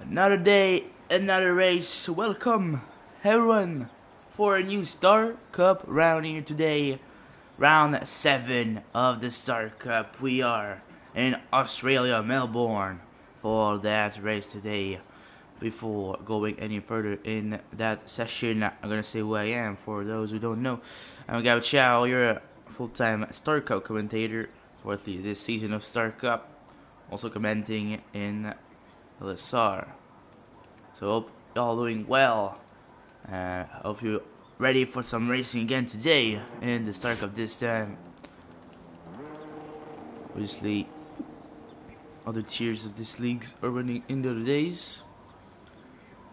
Another day, another race. Welcome, everyone, for a new Star Cup round here today. Round 7 of the Star Cup. We are in Australia, Melbourne, for that race today. Before going any further in that session, I'm gonna say who I am for those who don't know. I'm Gao Chow, you're a full-time Star Cup commentator for at least this season of Star Cup. Also commenting in LSR. So hope y'all doing well. Hope you're ready for some racing again today in the Star Cup this time. Obviously, other tiers of this league are running in the other days.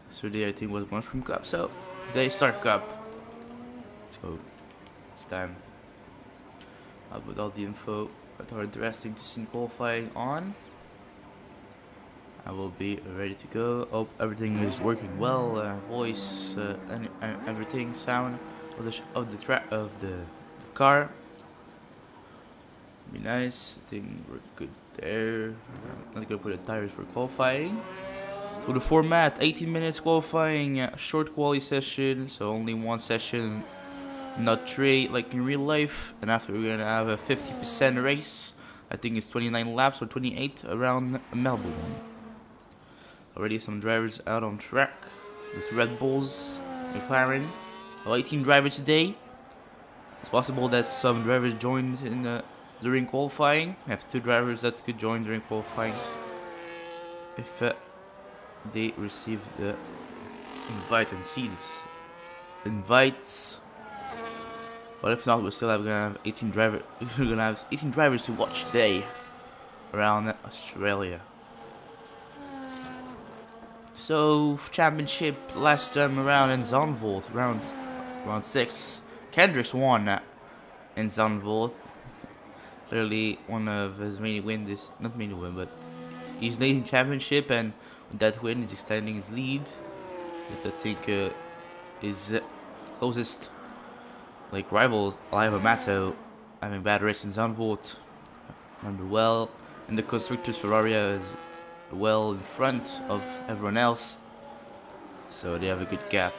Yesterday I think was Mushroom Cup, so today Star Cup. So it's time. I'll put all the info that are interesting to see qualifying on. I will be ready to go. Hope everything is working well. Voice and everything, sound of the car. Be nice. I think we're good there. I'm not gonna put the tires for qualifying. So the format: 18 minutes qualifying, short quali session. So only one session, not three like in real life. And after we're gonna have a 50% race. I think it's 29 laps or 28 around Melbourne. Already some drivers out on track with Red Bulls, McLaren. 18 drivers today. It's possible that some drivers joined during qualifying. We have 2 drivers that could join during qualifying if they receive the invite and seeds. Invites. But if not, we're still gonna have 18 drivers. We're gonna have 18 drivers to watch today around Australia. So, championship last time around in Zandvoort, round 6. Kendricks won in Zandvoort. Clearly one of his main wins, not main win, but he's leading championship, and with that win he's extending his lead. That I think is closest like rival Aliva Mato, having bad race in Zandvoort. Remember well, and the constructors Ferrari is well in front of everyone else, so they have a good gap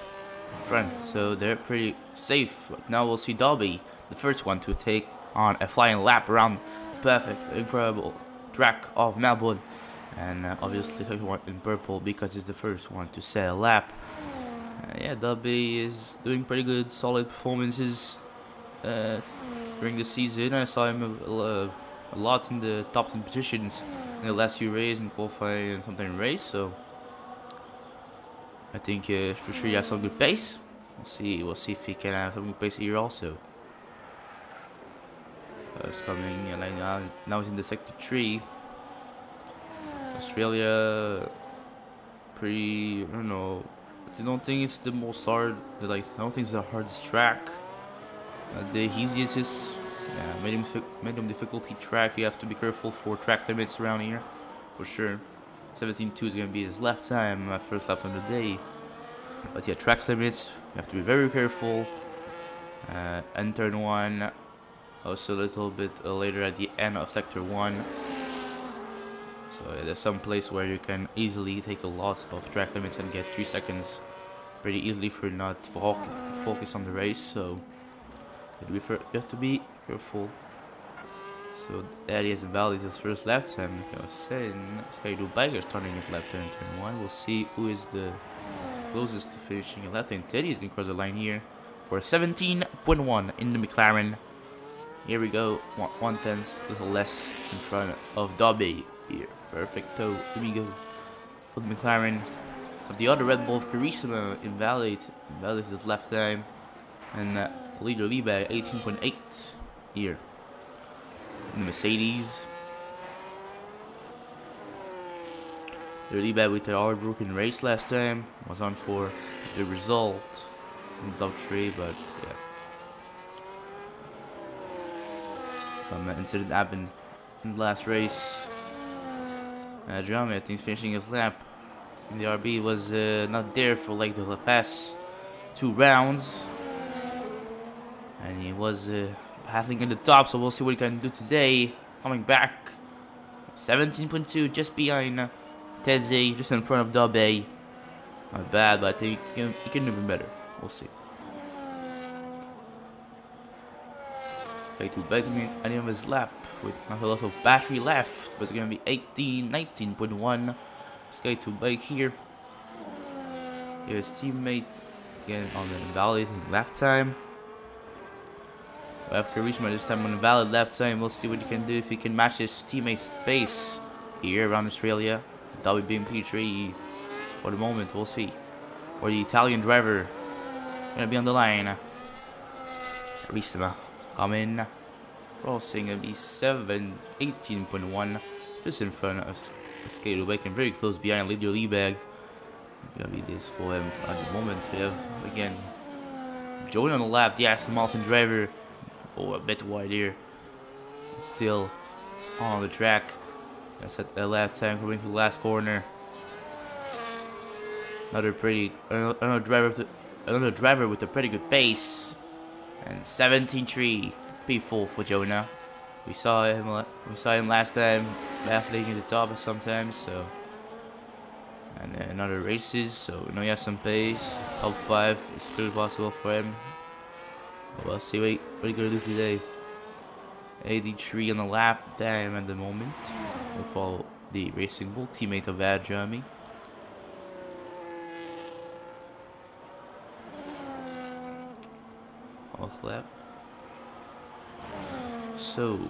in front, so they're pretty safe. But now we'll see Dobby, the first one to take on a flying lap around the perfect, incredible track of Melbourne, and obviously the one in purple because it's the first one to set a lap. Yeah, Dobby is doing pretty good, solid performances during the season. I saw him a lot in the top 10 positions in the last few races and qualifying and sometimes in race, so I think for sure he has some good pace. We'll see if he can have some good pace here also. It's coming, and now he's in the sector 3. Australia, pretty, I don't know. I don't think it's the most hard. I don't think it's the hardest track. The easiest is medium difficulty track. You have to be careful for track limits around here, for sure. 17.2 is going to be his lap time, first lap on the day. But yeah, track limits, you have to be very careful. And turn 1, also a little bit later at the end of sector 1. So there's some place where you can easily take a lot of track limits and get 3 seconds pretty easily if you're not focus on the race. So you have to be careful. So that is valid his first lap time. Like I was saying, Skydo Biker starting his lap time in turn 1. We'll see who is the closest to finishing a lap time. Teddy is going to cross the line here for 17.1 in the McLaren. Here we go, 1/10, a little less in front of Dobby here. Perfecto, here we go for the McLaren. Of the other Red Bull of Carissima invalid his lap time, and leader Liebag 18.8 here. In the Mercedes, the Liebag with the heartbroken race last time was on for the result in the top 3, but yeah. Some incident happened in the last race. Drama, I think, finishing his lap in the RB was not there for like the past 2 rounds, and he was battling in the top. So we'll see what he can do today. Coming back, 17.2, just behind Teze just in front of Dubé. Not bad, but I think he can do even better. We'll see. Okay, to basically any of his lap with not a lot of battery left, but it's gonna be 19.1. Let's get to bike here. His teammate again on the invalid lap time. After reaching this time on the valid lap time, we'll see what he can do if he can match his teammate's pace here around Australia. That would be P3 for the moment. We'll see. Or the Italian driver gonna be on the line. Rissima coming, crossing gonna be 18.1, just in front of Skater Bike and very close behind Lydia Liebag. It's gonna be this for him at the moment. We have again Jonah on the lap, the Aston Martin driver. Oh, a bit wide here. Still on the track. That's at the last time coming to the last corner. Another driver with a pretty good pace. And 17.3 P4 for Jonah. We saw him last time battling in the top sometimes. So, and then another races. So we know he has some pace. Top 5 is still possible for him. We'll see what he's gonna do today. 83 on the lap time at the moment. We'll follow the Racing Bull teammate of Jeremy. Off lap. So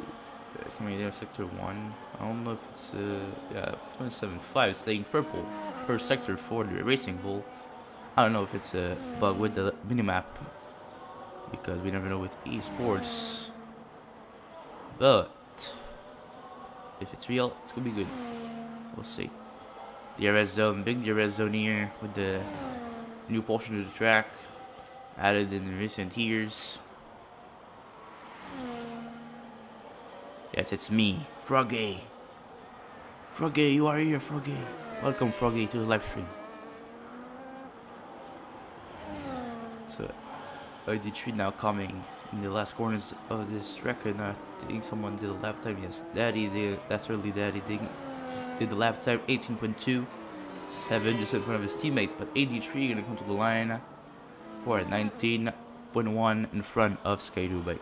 it's coming in sector 1. I don't know if it's 27.5. It's staying purple per sector for the Racing Bull. I don't know if it's a bug with the minimap, because we never know with esports. But if it's real, it's gonna be good. We'll see. DRS zone, big DRS zone here with the new portion of the track added in recent years. Yes, it's me, Froggy. Froggy, you are here, Froggy. Welcome, Froggy, to the live stream. So, ID3 now coming in the last corners of this track, and I think someone did a lap time. Yes, Daddy did. That's really Daddy did the lap time 18.2, 7 just in front of his teammate. But 83 gonna come to the line for 19.1 in front of Sky Dubai.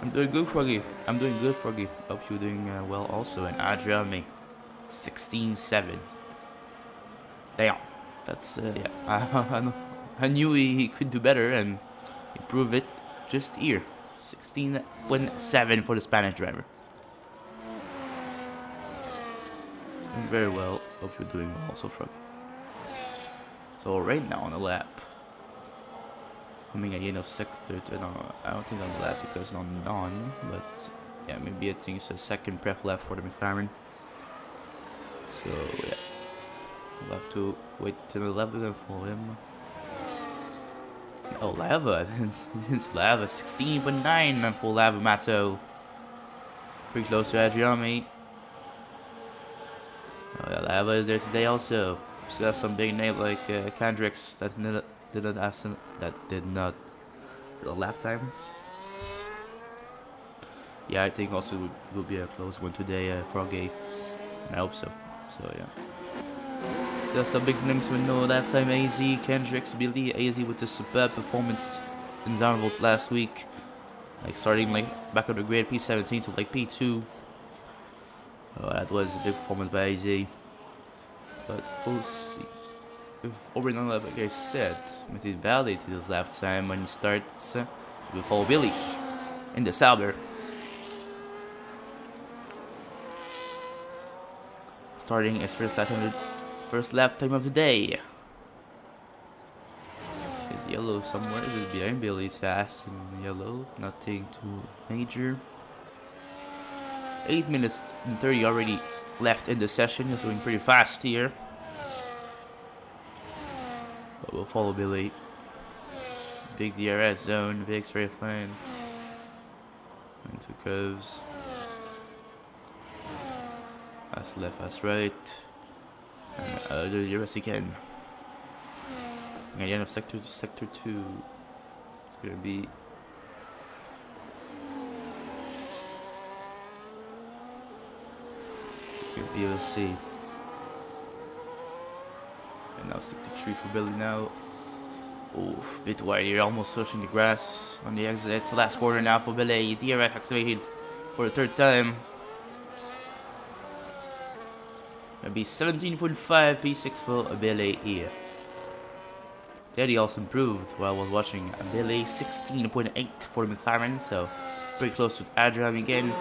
I'm doing good, Froggy. I'm doing good, Froggy. Hope you're doing well also. And Adriami, 16.7. Damn, that's yeah. I knew he could do better, and he proved it just here. 16.7 for the Spanish driver. Doing very well. Hope you're doing well also, Froggy. So right now on the lap, coming at the end of sector 2, no, I don't think on the lap because it's not on, but yeah, maybe I think it's a second prep lap for the McLaren. So yeah, we'll have to wait till the lap again for him. Oh, Lava, it's Lava, 16.9 for Lava Mato. Pretty close to Adriami. Oh yeah, Lava is there today also. Still have some big names like Kendricks that did not do a lap time. Yeah, I think also it will be a close one today for a game. I hope so. So yeah. There's some big names with no lap time. AZ, Kendricks, Billy, AZ with the superb performance in Zandvoort last week. Like starting like back on the grid P17 to like P2. That was a big performance by AZ. But we'll see. If already on like I said, with it validated his lap time when he starts, we'll follow Billy in the Sauber. Starting his first lap time of the day. It's yellow somewhere. It's behind Billy. It's fast in yellow. Nothing too major. 8 minutes and 30 already left in the session. He's going pretty fast here. But we'll follow Billy. Big DRS zone. Big straight line. Into curves. Fast left, fast right. And the DRS again. And at the end of sector 2, it's gonna be BLC. Now 63 for Billy now. Oof, bit wide here, almost touching the grass on the exit. Last quarter now for Billy. DRS activated for the third time. Gonna be 17.5 P6 for Billy here. Daddy also improved while I was watching Billy. 16.8 for McLaren, so pretty close to Adrian again.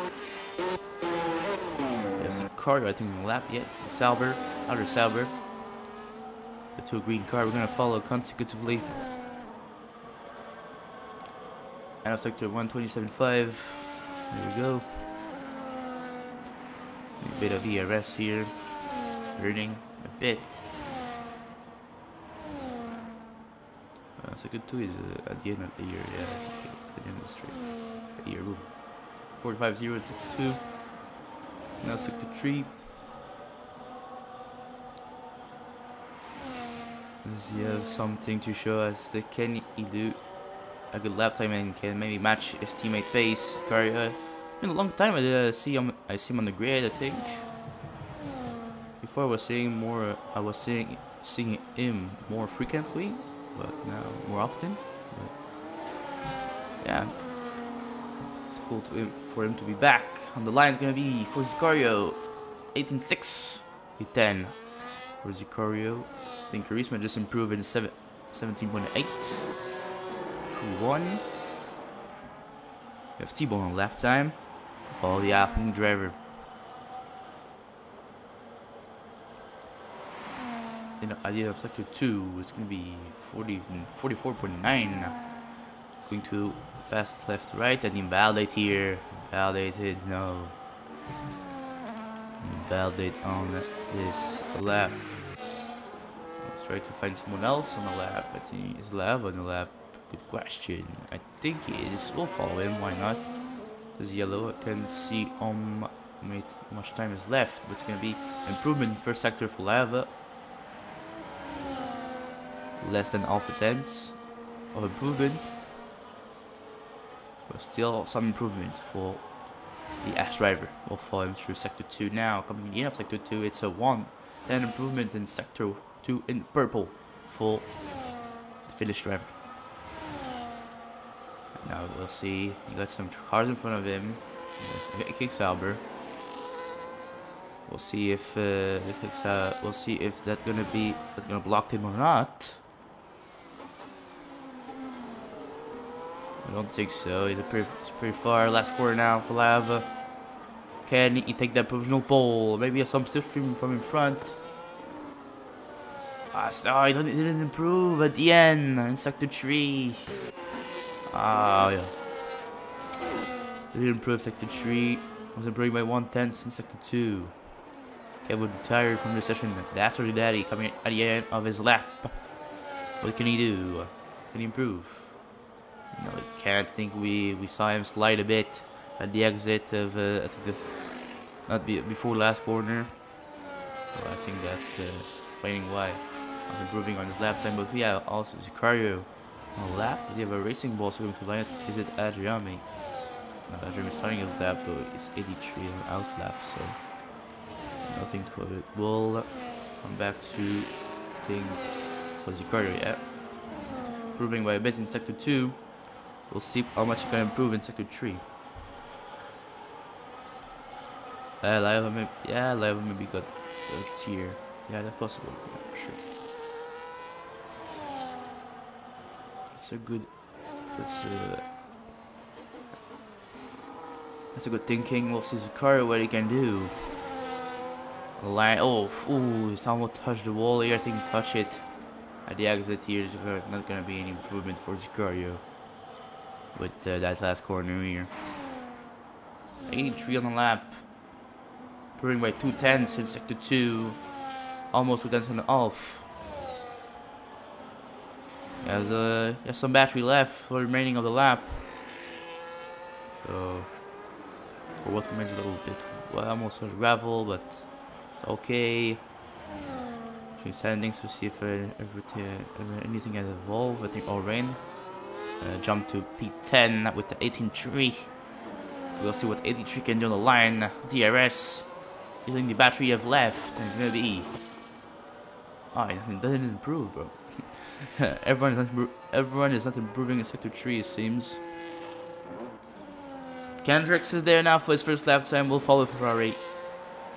There's a car, I think, in the lap yet. Sauber, outer Sauber. The two green car, we're gonna follow consecutively. Out of sector 127.5. There we go. A bit of ERS here. Hurting a bit. Sector 2 is at the end of the year, yeah. At the end of the straight. Year, boom. 45-0 at sector 2. Now sector 3. Does he have something to show us? Can he do a good lap time and can maybe match his teammate pace? It's been a long time I see him on the grid, I think. Before I was seeing him more frequently, but now more often. But yeah, it's cool for him to be back. On the line is gonna be for Zicario, 18.6, P10 for Zicario. I think Charisma just improved in 17.8. P1. We have T-Bone on lap time. Follow the Alpine driver. In the idea of sector 2, it's going to be 44.9. Going to fast left right and invalidate here. Invalidated, no. Invalidate on this lap. Let's try to find someone else on the lap. I think is Lav on the lap. Good question. I think he is. We'll follow him. Why not? There's yellow. I can see how much time is left. But it's going to be improvement first sector for Lava. Less than alpha tenths of improvement. But still some improvement for the Ash driver. We'll follow him through sector 2 now. Coming in the end of sector 2, it's a 1. Then improvement in sector 2 in purple for the Finnish driver. Now we'll see. He got some cars in front of him. Kicks Sauber. We'll see if that's gonna block him or not. I don't think so. He's pretty far. Last quarter now for Lava. Can he take that provisional pole? Maybe some slipstream from in front. He didn't improve at the end in sector 3. Yeah. He didn't improve sector 3. Was improving by 1/10 in sector 2. Kevin retired from the session. That's our daddy coming at the end of his lap. What can he do? Can he improve? No, he can't. I think we saw him slide a bit at the exit of before last corner. So I think that's explaining why I'm improving on his lap time. But yeah, also Zicario on the lap. We have a racing ball so going to Lions. Is it Adriami? Adriami is starting his lap, but it's 83 on out lap, so nothing to it. We'll come back to things for Zicario. Yeah, improving by a bit in sector 2. We'll see how much he can improve in sector 3. Lava maybe got a tier. Yeah, that's possible. Yeah, for sure. That's a good thinking. We'll see Zicario what he can do. The line. He's almost touched the wall here. I think touch it at the exit here. There's not gonna be any improvement for Zicario with that last corner here. 83 on the lap. Improving by 2/10 in sector 2. Almost 2/10 on the off. He has some battery left for the remaining of the lap. So, for what remains a little bit, well, almost a gravel, but it's okay. Change standings to see if anything has evolved. I think all rain. Jump to P10 with the 18.3. We'll see what 83 can do on the line. DRS using the battery you have left, and it's gonna be Oh, it doesn't improve, bro. Everyone is not improving in Sector 3, it seems. Kendricks is there now for his first lap time. Will follow Ferrari.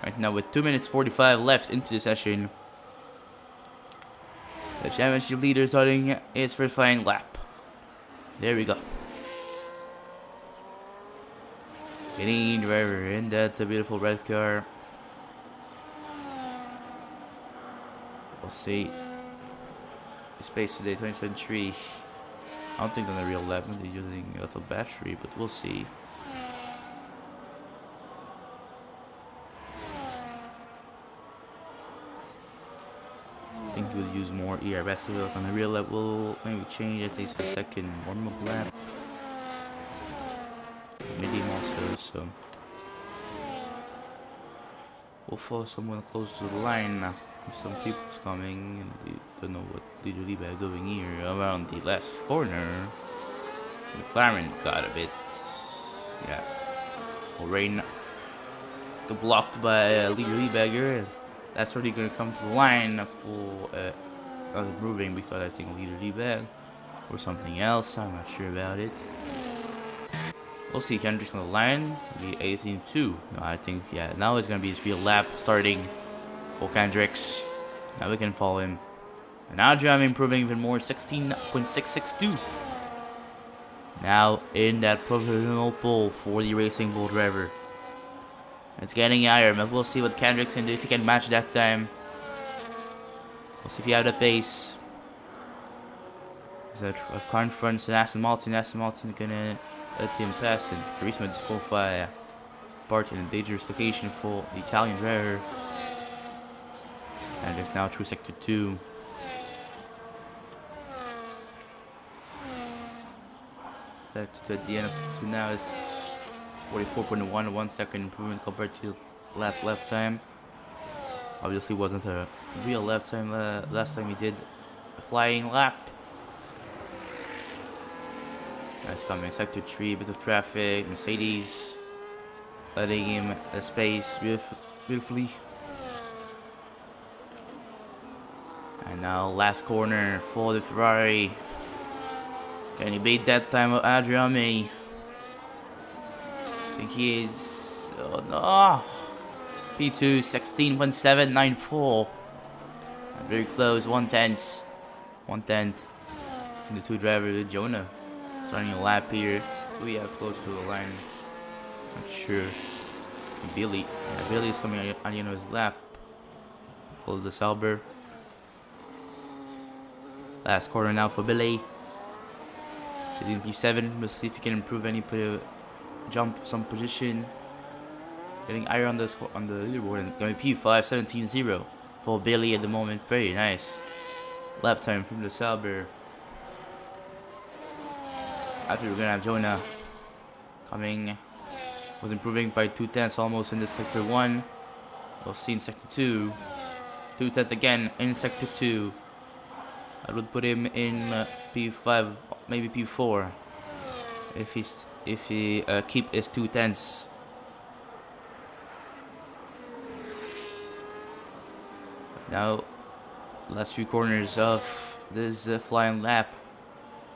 Right now with 2 minutes 45 left into the session. The championship leader starting his first flying lap. There we go. Getting driver in that beautiful red car. We'll see. Space today, 2073. I don't think on a real lap, they're using a lot of battery, but we'll see. I think we'll use more ERS wheels on the real lap. We'll maybe change at least a second warm-up lap. Medium also, so we'll follow someone close to the line now. Some people's coming and they don't know what Leader Liba is doing here around the last corner. McLaren got a bit, yeah, rain blocked by Leader Liebegger. That's already gonna come to the line for not moving because I think Leader Liebeg or something else. I'm not sure about it. We'll see. Kendrick's on the line. It'll be 18-2. No, I think, yeah, now it's gonna be his real lap starting for Kendricks. Now we can follow him. And now I'm improving even more. 16.662. Now in that provisional pole for the Racing Bull driver. It's getting higher, but we'll see what Kendricks can do if he can match that time. We'll see if he has the pace. There's a confront to Aston Martin. Aston Martin gonna let him pass, and Turismo disqualify part in a dangerous location for the Italian driver. And it's now through sector 2. Back to the end of sector 2 now is 44.1, 1 second improvement compared to his last lap time. Obviously wasn't a real lap time last time he did a flying lap. That's coming sector 3, a bit of traffic, Mercedes letting him the space beautifully. And now last corner for the Ferrari. Can he beat that time of Adriani? I think he is. Oh no! P2 16.794. Very close, 1/10. 1/10. And the two drivers, Jonah, starting a lap here. We have close to the line. Not sure. And Billy. Yeah, Billy is coming on the end of his lap. Hold the Sauber. Last corner now for Billy. She's in P7. We'll see if he can improve any jump some position. Getting higher on the leaderboard, and going P5 17-0 for Billy at the moment. Very nice lap time from the Sauber. After we're gonna have Jonah coming, was improving by 2/10 almost in the sector 1. We'll see in sector 2. 2/10 again in sector 2. I would put him in P5, maybe P4, if he keep his 2/10. Now, last few corners of this flying lap,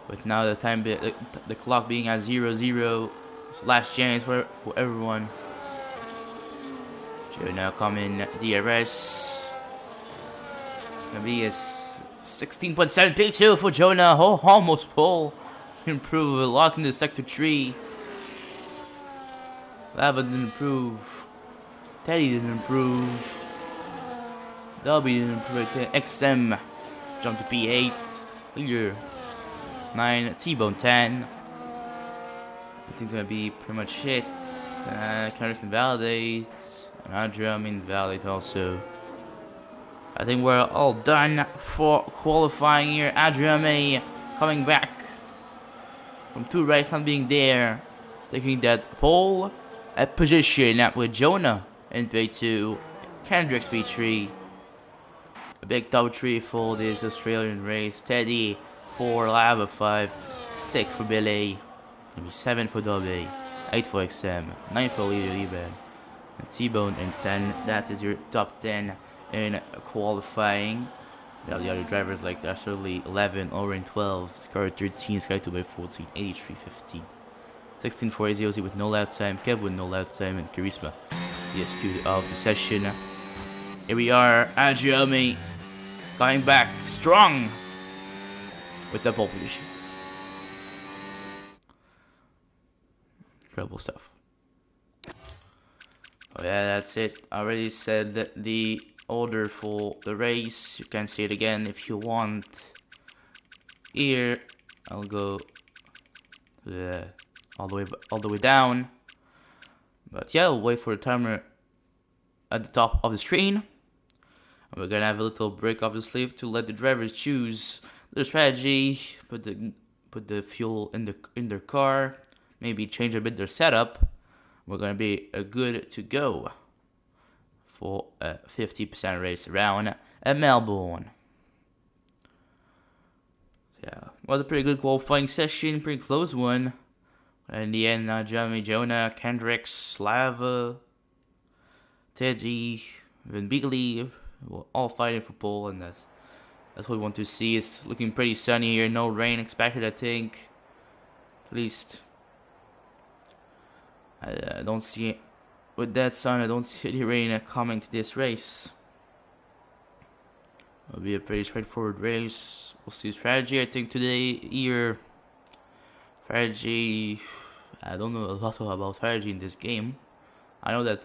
with now the time the clock being at 0-0. Last chance for everyone. Joe now coming DRS. Gonna be a 16.7 P2 for Jonah. Oh, almost pole. Improve a lot in the sector 3. Lava didn't improve. Teddy didn't improve. Dobby didn't improve. XM jumped to P8. Leader 9. T-Bone 10. I think it's gonna be pretty much it. Kendrick invalidate. And Andrea invalidate also. I think we're all done for qualifying here. Adrian coming back from 2 rights, not being there, taking that pole at position with Jonah in P2, Kendrick's P3. A big top 3 for this Australian race. Teddy 4, Lava 5, 6 for Billy, maybe 7 for Dobby, 8 for XM, 9 for Leader Lieben, and T-Bone in 10. That is your top 10 in qualifying. Yeah, the other drivers like Absolutely 11, Oren 12, Scar 13, Sky 2 by 14, 83, 15. 16 for AZOZ with no lap time, Kev with no lap time, and Charisma, the SQ of the session. Here we are, Adriami coming back strong with the pole position. Incredible stuff. Oh yeah, that's it. I already said the order for the race. You can see it again if you want. Here, I'll go all the way down. But yeah, we'll wait for the timer at the top of the screen. We're gonna have a little break up the sleeve to let the drivers choose their strategy, put the fuel in their car, maybe change a bit their setup. We're gonna be good to go for a 50% race around at Melbourne. Yeah, was a pretty good qualifying session, pretty close one. In the end, Jeremy, Jonah, Kendricks, Lava, Teddy, Van Beagley, all fighting for pole, and that's what we want to see. It's looking pretty sunny here, no rain expected, I think. At least, I don't see, with that sun, I don't see any rain coming to this race. It'll be a pretty straightforward race. We'll see strategy, I think, today here. Strategy, I don't know a lot about strategy in this game. I know that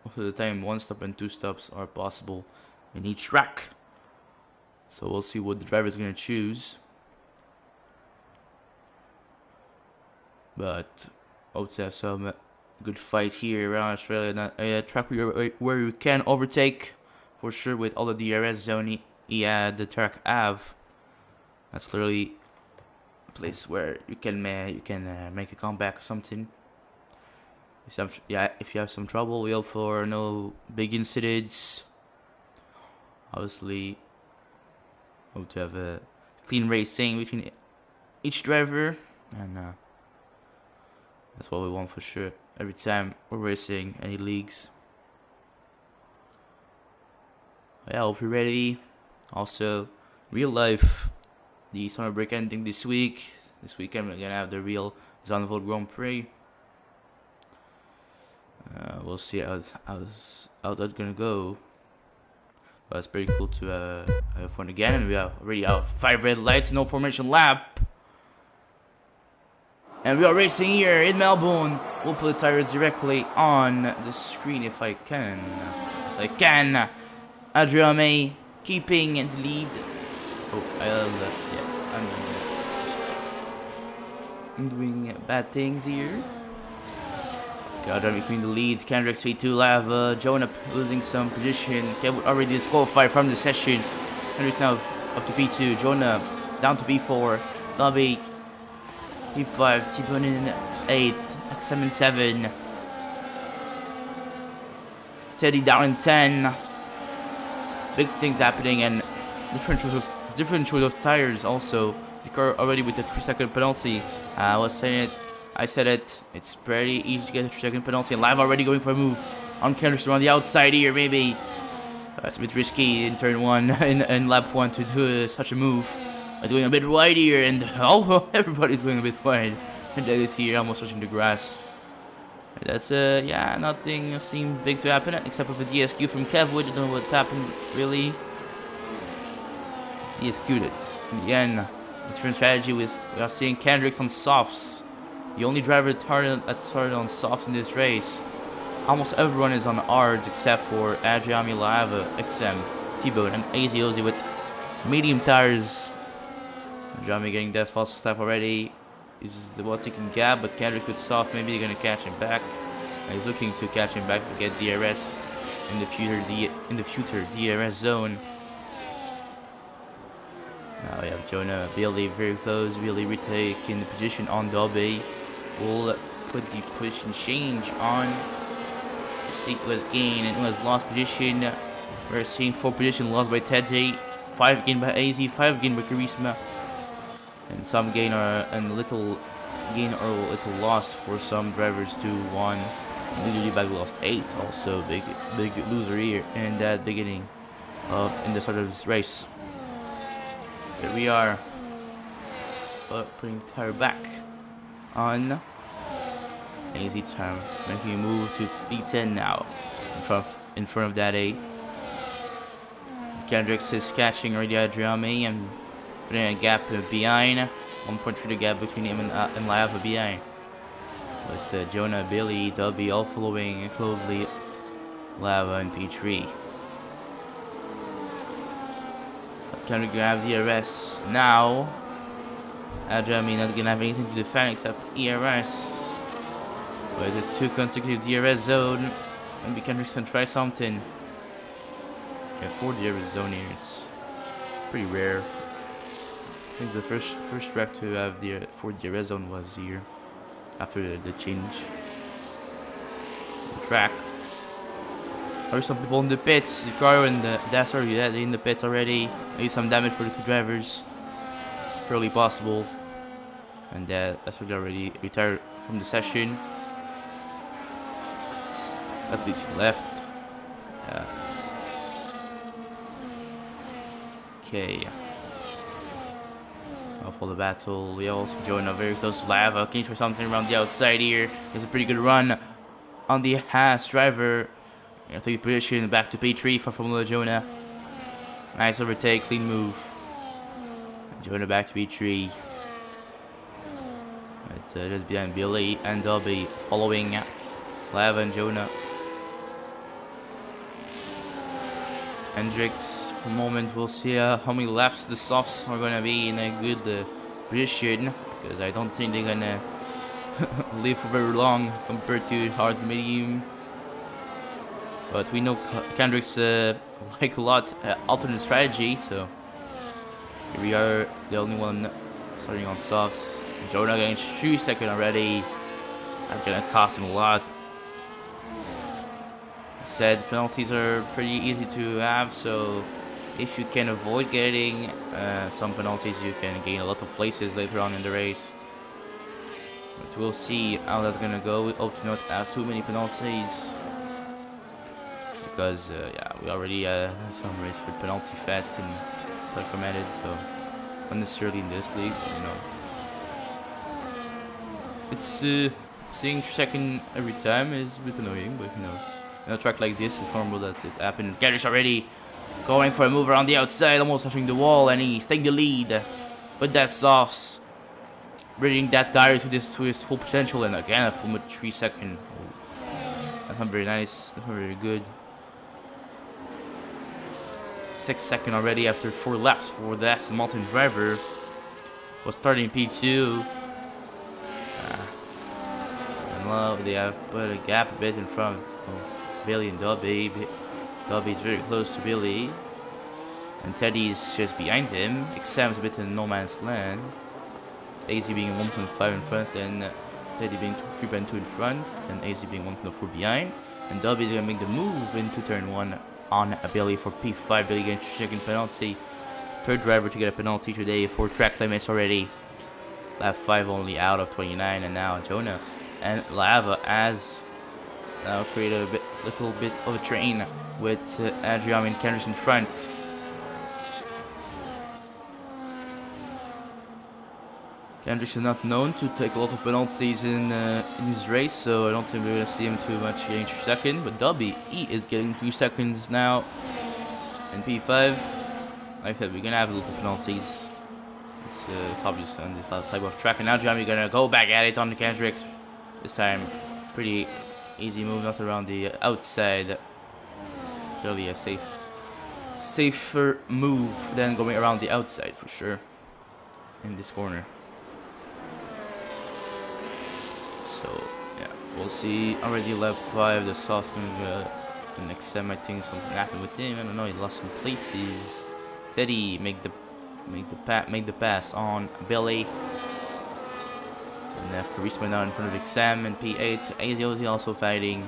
most of the time 1 stop and 2 stops are possible in each track. So we'll see what the driver is going to choose. But hope to have some good fight here around Australia. A track where you can overtake for sure with all the DRS zone. Yeah, the track Ave. That's clearly a place where you can make a comeback or something. If you have some trouble, we hope for no big incidents. Obviously, hope to have a clean racing between each driver, and that's what we want for sure every time we're racing any leagues. Yeah, hope you're ready. Also, real life, the summer break ending this week. This weekend we're gonna have the real Zandvoort Grand Prix. We'll see how that's gonna go. But it's pretty cool to have fun again, and we are already out 5 red lights, no formation lap. And we are racing here in Melbourne. We'll put the tires directly on the screen if I can. Yes, I can. Adriame keeping the lead. Oh, I'm doing bad things here. Adriame between the lead. Kendricks V2 Lava. Jonah losing some position. Kevin already disqualified from the session. Kendricks now up to P2. Jonah down to P4. Lobby P5. T1 in 8. X7 7. Teddy down in 10. Big things happening, and different choice of tires also. The car already with the 3-second penalty. I said it. It's pretty easy to get a 3-second penalty. And Live already going for a move on Kendricks around the outside here, maybe. That's a bit risky in turn 1 in lap 1 to do such a move. It's going a bit wide here, and everybody's going a bit wide. And David here almost touching the grass. That's nothing seemed big to happen except for the DSQ from Kevwood. I don't know what happened really. DSQ'd it. In the end, the different strategy was we are seeing Kendricks on softs. The only driver that started on softs in this race. Almost everyone is on hards except for Adriami Lava, XM, T-Bone, and AZOZ with medium tires. Adriami getting that false step already. He's the one taking gap, but Kendrick with soft, maybe they're gonna catch him back. And he's looking to catch him back to get DRS in the future DRS zone. Now we have Jonah Bailey very close, Bailey retaking the position on Dobby. We'll put the position change on. The seat was gained and it was lost position. We're seeing 4 position lost by Teddy, 5 gained by AZ, 5 gained by Charisma. And some gain and little gain or little loss for some drivers to 1. Literally back lost 8, also big loser here in that beginning in the start of this race. Here we are. Putting tire back on. Easy turn. Making a move to B10 now. In front of that 8. Kendricks is catching already Adriami and putting a gap behind. 1.3 the gap between him and Lava behind. With Jonah, Billy, Dubby all following closely Lava and P3. Kendrick gonna have DRS now. Adriami not gonna have anything to defend except ERS. With a 2 consecutive DRS zone. Maybe Kendrick's gonna try something. Yeah, 4 DRS zone here. It's pretty rare. I think the first track to have the 4 DRS zone was here after the change. The track. There are some people in the pits. The car and the Dasher in the pits already. Maybe some damage for the 2 drivers. Fairly possible. And that's what already retired from the session. At least he left. Yeah. Okay. Now for the battle, we also join a very close to Lava. Can you try something around the outside here? It's a pretty good run on the Haas driver. I think position back to P3 for Formula Jonah. Nice overtake, clean move. Jonah back to P3. It's just behind Billy and Dobby following Lava and Jonah. Hendricks, for a moment, we'll see how many laps the softs are going to be in a good position, because I don't think they're going to live for very long compared to hard medium. But we know Kendricks like a lot alternate strategy, so here we are, the only one starting on softs. Jonah getting 3 seconds already. That's going to cost him a lot. Said penalties are pretty easy to have, so if you can avoid getting some penalties, you can gain a lot of places later on in the race. But we'll see how that's gonna go. We hope to not have too many penalties, because yeah, we already had some race with penalty fest and recommended, so not necessarily in this league, you know. It's seeing second every time is a bit annoying, but you know. In a track like this, it's normal that it happens. Garrish already going for a move around the outside, almost touching the wall, and he's taking the lead. But that's softs, bringing that tire to his full potential, and again a full 3 second. That's not very nice. That's not very good. 6 seconds already after 4 laps for the Aston Martin driver. Was starting P2. And now they have put a gap a bit in front of Billy and Dobby. Dobby's very close to Billy, and Teddy's just behind him. Exam's a bit in no man's land. AZ being 1.5 in front, and Teddy being 3.2 in front, and AZ being 1.4 behind. And Dobby's gonna make the move into turn 1 on Billy for P5. Billy getting 2-second penalty. Third driver to get a penalty today for track limits already. Lap 5 only out of 29, and now Jonah and Lava as now create a little bit of a train with Adrian and Kendricks in front. Kendricks is not known to take a lot of penalties in his race, so I don't think we're going to see him too much getting 3 seconds. But Dobby, he is getting 2 seconds now in P5. Like I said, we're going to have a lot of penalties. It's obvious on this type of track. And now Adrian, we're going to go back at it on the Kendricks. This time, pretty easy move, not around the outside. Really a safer move than going around the outside for sure in this corner. So yeah, we'll see. Already lap 5. The sauce gonna the next time. I think something happened with him. I don't know. He lost some places. Teddy make the pass on Billy. And Charisma now in front of Exam and P8. AZOZ also fighting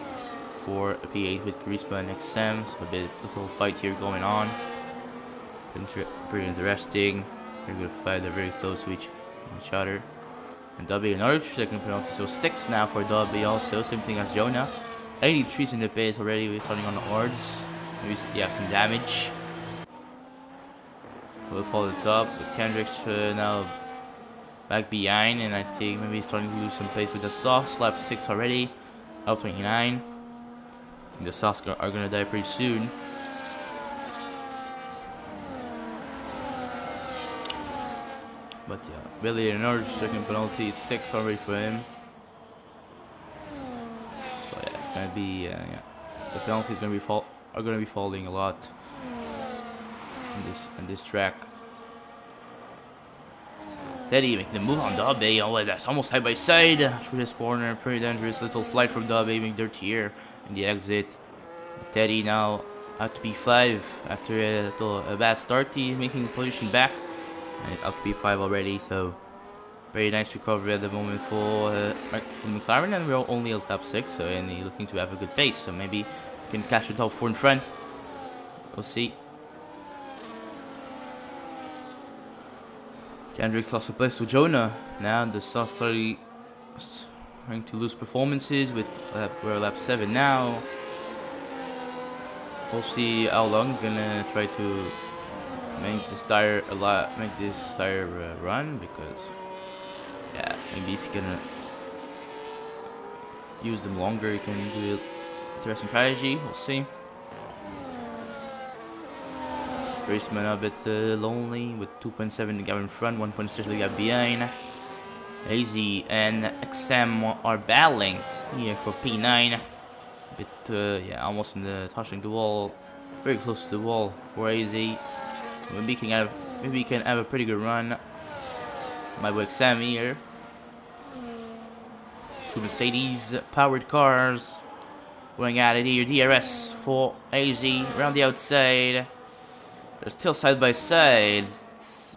for P8 with Charisma and Exam. So a little fight here going on. Pretty interesting. Very good fight. They're very close to each other. And Dobby another 2-second penalty. So 6 now for Dobby also. Same thing as Jonah. 83's in the pace already. We're starting on the odds. Maybe yeah, some damage. will follow the top. But Kendrick's now back behind, and I think maybe he's starting to lose some pace with the softs. Lap 6 already, out 29. The softs are gonna die pretty soon. But yeah, Billy another second penalty. It's 6 already for him. So yeah, it's gonna be yeah. The penalties are gonna be falling a lot in this track. Teddy making the move on Dobby. Oh, that's almost side by side through this corner. Pretty dangerous little slide from Dobby, making dirty here in the exit. Teddy now up to P5 after a bad start. He's making the position back and up to P5 already. So very nice recovery at the moment for McLaren, and we're only at lap 6. So and he's looking to have a good pace. So maybe he can catch the top 4 in front. We'll see. Kendrick's lost a place to Jonah. Now the Sauce starting to lose performances with we're lap 7 now. We'll see how long he's gonna try to make this tire run, because yeah, maybe if he can use them longer, he can do an interesting strategy. We'll see. Raceman a bit lonely with 2.7 to gap in front, 1.6 to gap behind. AZ and XM are battling here for P9. A bit, yeah, almost touching the wall, very close to the wall for AZ. Maybe he can have a pretty good run. My boy XM here. Two Mercedes powered cars going at it here. DRS for AZ around the outside. They're still side by side,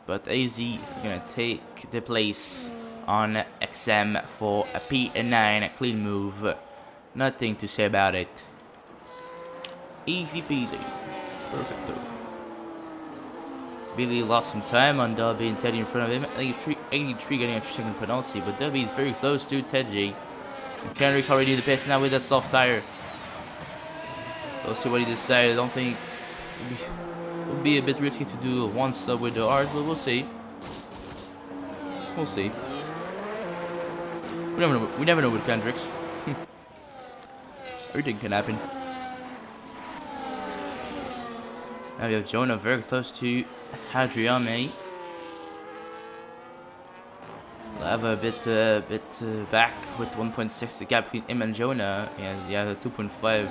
but AZ is gonna take the place on XM for a P9 clean move. Nothing to say about it. Easy peasy. Perfecto. Billy lost some time on Dobby and Teddy in front of him. 83 getting a second penalty, but Dobby is very close to Teddy. And Kendrick's already in the pits now with that soft tire. We'll see what he decides. I don't think it would be a bit risky to do one sub with the art, but we'll see. We'll see. We never know with Kendricks. Everything can happen. Now we have Jonah very close to Hadriame. We'll have a bit back with 1.6 the gap between him and Jonah. He has a 2.5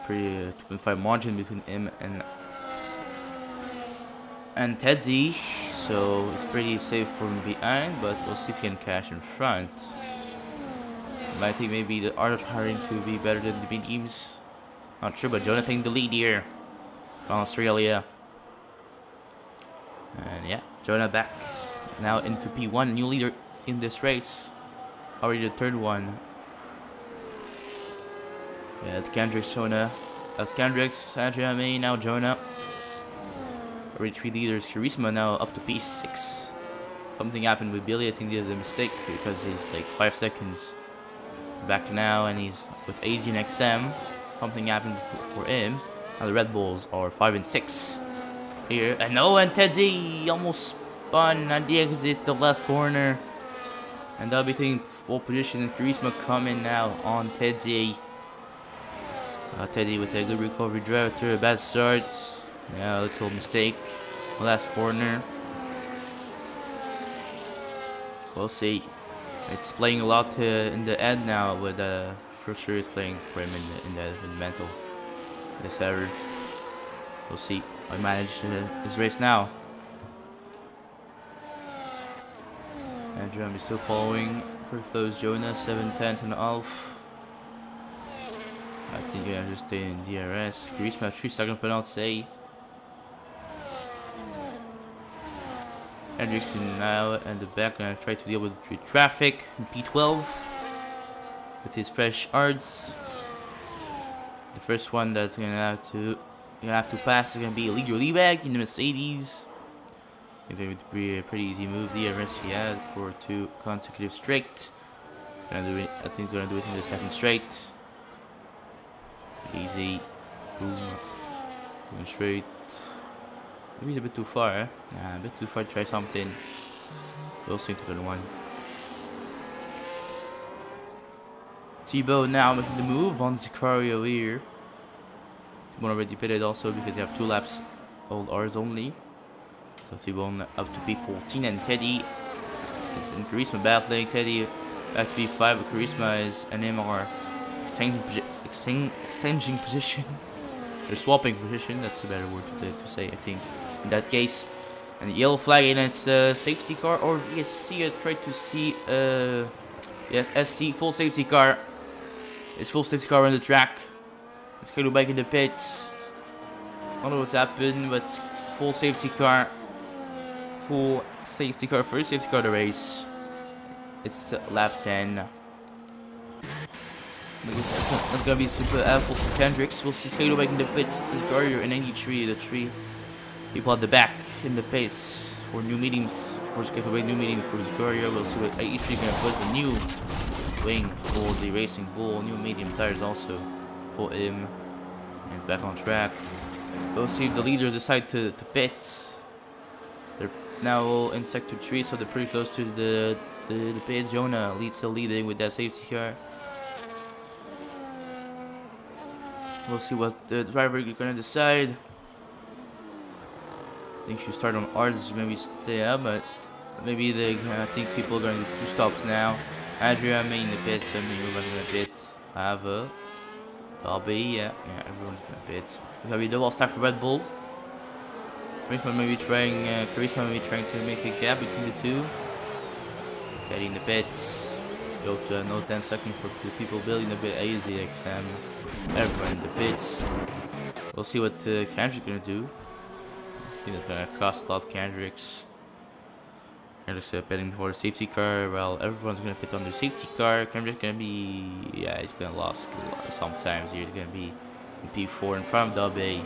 2.5 margin between him and Teddy, so it's pretty safe from behind, but we'll see if he can cash in front. I think maybe the art of trying to be better than the big teams. Not sure, but Jonah taking the lead here from Australia. And yeah, Jonah back now into P1, new leader in this race. Already the third one. Yeah, Kendrick's Jonah. That's Kendrick's, Hadriame, now Jonah. Already 3 leaders. Charisma now up to P6. Something happened with Billy. I think he did a mistake because he's like 5 seconds back now, and he's with AZ and XM. Something happened for him. Now the Red Bulls are 5 and 6 here. And oh, and Teddy almost spun at the exit, the last corner. And that'll be taking full position, and Charisma coming now on Teddy. Teddy with a good recovery drive after a bad start. Yeah, a little mistake. Last corner. We'll see. It's playing a lot in the end now, with for sure it's playing for him in the mental. This error. We'll see. I manage his race now. Andrew is still following. Pretty close. Jonah 7/10 and off. I think I just stay in DRS. Charisma 3 seconds penalty. Hendrickson now and the back gonna try to deal with traffic in P12 with his fresh arts. The first one that's gonna have to pass is gonna be Leader Leebag in the Mercedes. It's going to be a pretty easy move. DRS he had for 2 consecutive straight. I think he's gonna do it in the second straight. Easy. Boom. Going straight. Maybe it's a bit too far, eh? Yeah, a bit too far to try something. We'll sink to the one. Thibaut now making the move on Sicario here. One already pitted also because they have 2 laps old R's only. So Thibaut up to P14 and Teddy is in Charisma battling. Teddy back to P5, but Charisma is an MR exchanging position. They're swapping position, that's a better word to say, I think, in that case. And the yellow flag, and it's a safety car, or VSC, I tried to see, SC, full safety car. It's full safety car on the track. Let's go back in the pits. I don't know what's happened, but full safety car. Full safety car, first safety car of the race. It's lap 10. It's gonna be super helpful for Kendricks. We'll see Skalo back in the pits. His barrier in 83, the 3 people at the back in the pace for new mediums. Of course, Skalo back new mediums for his barrier. We'll see what 83 gonna put the new wing for the Racing Bull, new medium tires also for him, and back on track. We'll see if the leaders decide to pit. They're now in sector 3, so they're pretty close to the pit. Jonah still leading with that safety car. We'll see what the driver is gonna decide. I think should start on Arts, maybe stay up, but maybe I think people are going to do 2 stops now. Adria in the pits, I mean, we're in the pits. Ava, Dobby, yeah, everyone's in the pits. It's gonna be double stack for Red Bull. Charisma maybe trying to make a gap between the 2. Getting the pits. Go to no 10 seconds for the people building a bit easy XM. Everyone in the pits. We'll see what Kendrick's gonna do. I think that's gonna cost a lot of Kendrick's. Kendrick's pitting for the safety car, while everyone's gonna pit on the safety car. Kendrick's gonna be, he's gonna lose sometimes here. He's gonna be in P4 in front of Dobby.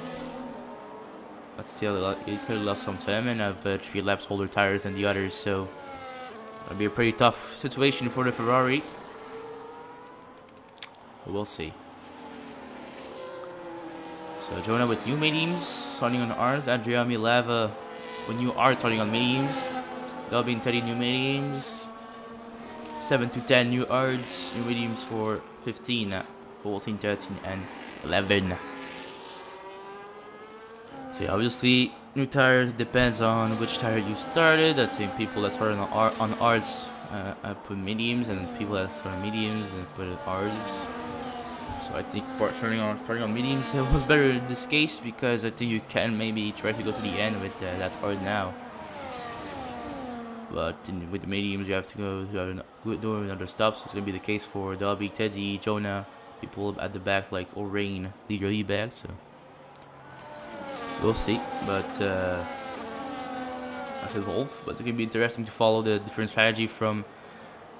But still, he could have lost some time and have 3 laps older tires than the others, so it'll be a pretty tough situation for the Ferrari. But we'll see. So Jonah with new mediums, starting on Art. Adriami Lava with new Art, starting on mediums. Dobby and Teddy new mediums. 7 to 10 new Arts, new mediums for 15, 14, 13, and 11. So yeah, obviously, new tires depends on which tire you started. I think people that started on Arts put mediums, and people that started mediums and put Arts. So I think for starting on mediums was better in this case, because I think you can maybe try to go to the end with that Art now. But with the mediums, you have to go do another stops. It's gonna be the case for Dobby, Teddy, Jonah, people at the back like Orain, lead your lead back. So we'll see, but that's evolve. But it can be interesting to follow the different strategy from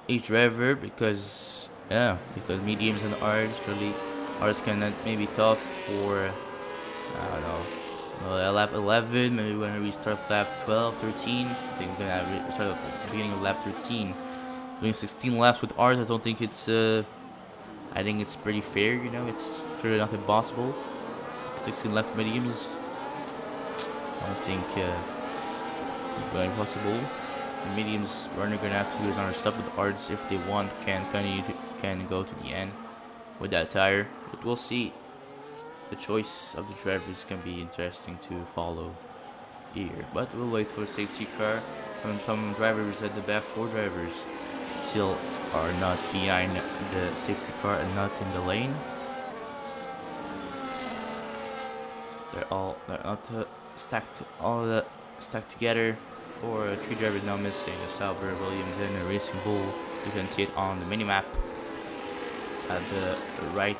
each driver, because mediums and Arts can maybe tough for I don't know, lap 11. Maybe we're gonna restart lap 12, 13. I think we're gonna restart at the beginning of lap 13. Doing 16 laps with Art, I don't think it's I think it's pretty fair. It's really not impossible. 16 lap mediums. I don't think it's very possible. The mediums are gonna have to do another stop with Arts if they want. Can go to the end with that tire, but we'll see. The choice of the drivers can be interesting to follow here, but we'll wait for a safety car from some drivers at the back. 4 drivers still are not behind the safety car and not in the lane. They're not stacked together. For 3 drivers now missing: Sauber, Williams, and a Racing Bull. You can see it on the minimap at the right